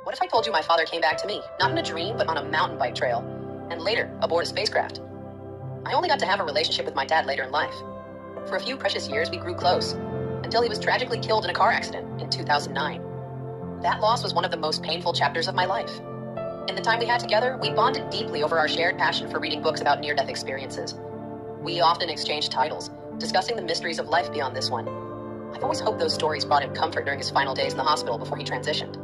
What if I told you my father came back to me, not in a dream, but on a mountain bike trail, and later aboard a spacecraft? I only got to have a relationship with my dad later in life. For a few precious years, we grew close, until he was tragically killed in a car accident in 2009. That loss was one of the most painful chapters of my life. In the time we had together, we bonded deeply over our shared passion for reading books about near-death experiences. We often exchanged titles, discussing the mysteries of life beyond this one. I've always hoped those stories brought him comfort during his final days in the hospital before he transitioned.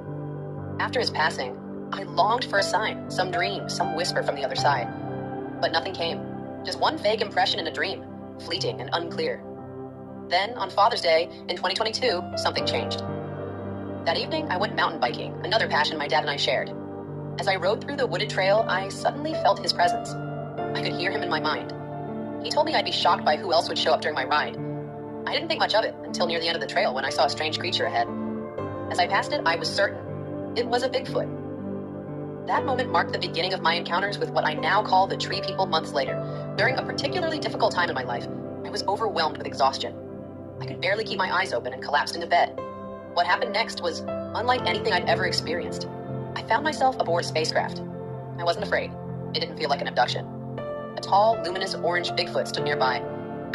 After his passing, I longed for a sign, some dream, some whisper from the other side. But nothing came. Just one vague impression in a dream, fleeting and unclear. Then, on Father's Day in 2022, something changed. That evening, I went mountain biking, another passion my dad and I shared. As I rode through the wooded trail, I suddenly felt his presence. I could hear him in my mind. He told me I'd be shocked by who else would show up during my ride. I didn't think much of it until near the end of the trail when I saw a strange creature ahead. As I passed it, I was certain. It was a Bigfoot. That moment marked the beginning of my encounters with what I now call the Tree People months later. During a particularly difficult time in my life, I was overwhelmed with exhaustion. I could barely keep my eyes open and collapsed into bed. What happened next was unlike anything I'd ever experienced. I found myself aboard a spacecraft. I wasn't afraid. It didn't feel like an abduction. A tall, luminous orange Bigfoot stood nearby.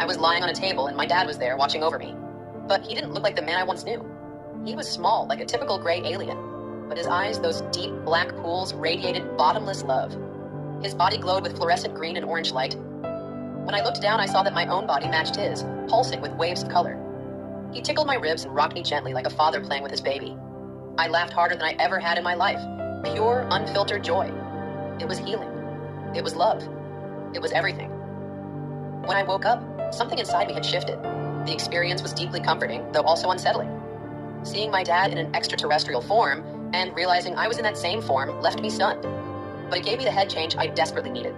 I was lying on a table and my dad was there watching over me. But he didn't look like the man I once knew. He was small, like a typical gray alien. But his eyes, those deep black pools, radiated bottomless love. His body glowed with fluorescent green and orange light. When I looked down, I saw that my own body matched his, pulsing with waves of color. He tickled my ribs and rocked me gently like a father playing with his baby. I laughed harder than I ever had in my life. Pure, unfiltered joy. It was healing. It was love. It was everything. When I woke up, something inside me had shifted. The experience was deeply comforting, though also unsettling. Seeing my dad in an extraterrestrial form, and realizing I was in that same form, left me stunned. But it gave me the head change I desperately needed.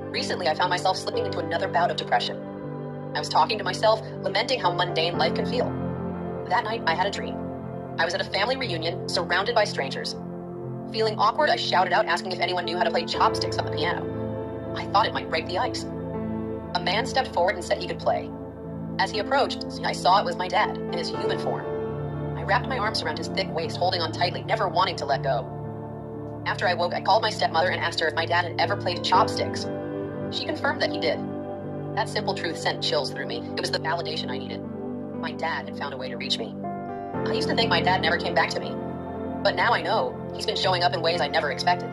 Recently, I found myself slipping into another bout of depression. I was talking to myself, lamenting how mundane life can feel. That night, I had a dream. I was at a family reunion, surrounded by strangers. Feeling awkward, I shouted out, asking if anyone knew how to play chopsticks on the piano. I thought it might break the ice. A man stepped forward and said he could play. As he approached, I saw it was my dad, in his human form. I wrapped my arms around his thick waist, holding on tightly, never wanting to let go. After I woke, I called my stepmother and asked her if my dad had ever played chopsticks. She confirmed that he did. That simple truth sent chills through me. It was the validation I needed. My dad had found a way to reach me. I used to think my dad never came back to me. But now I know he's been showing up in ways I never expected.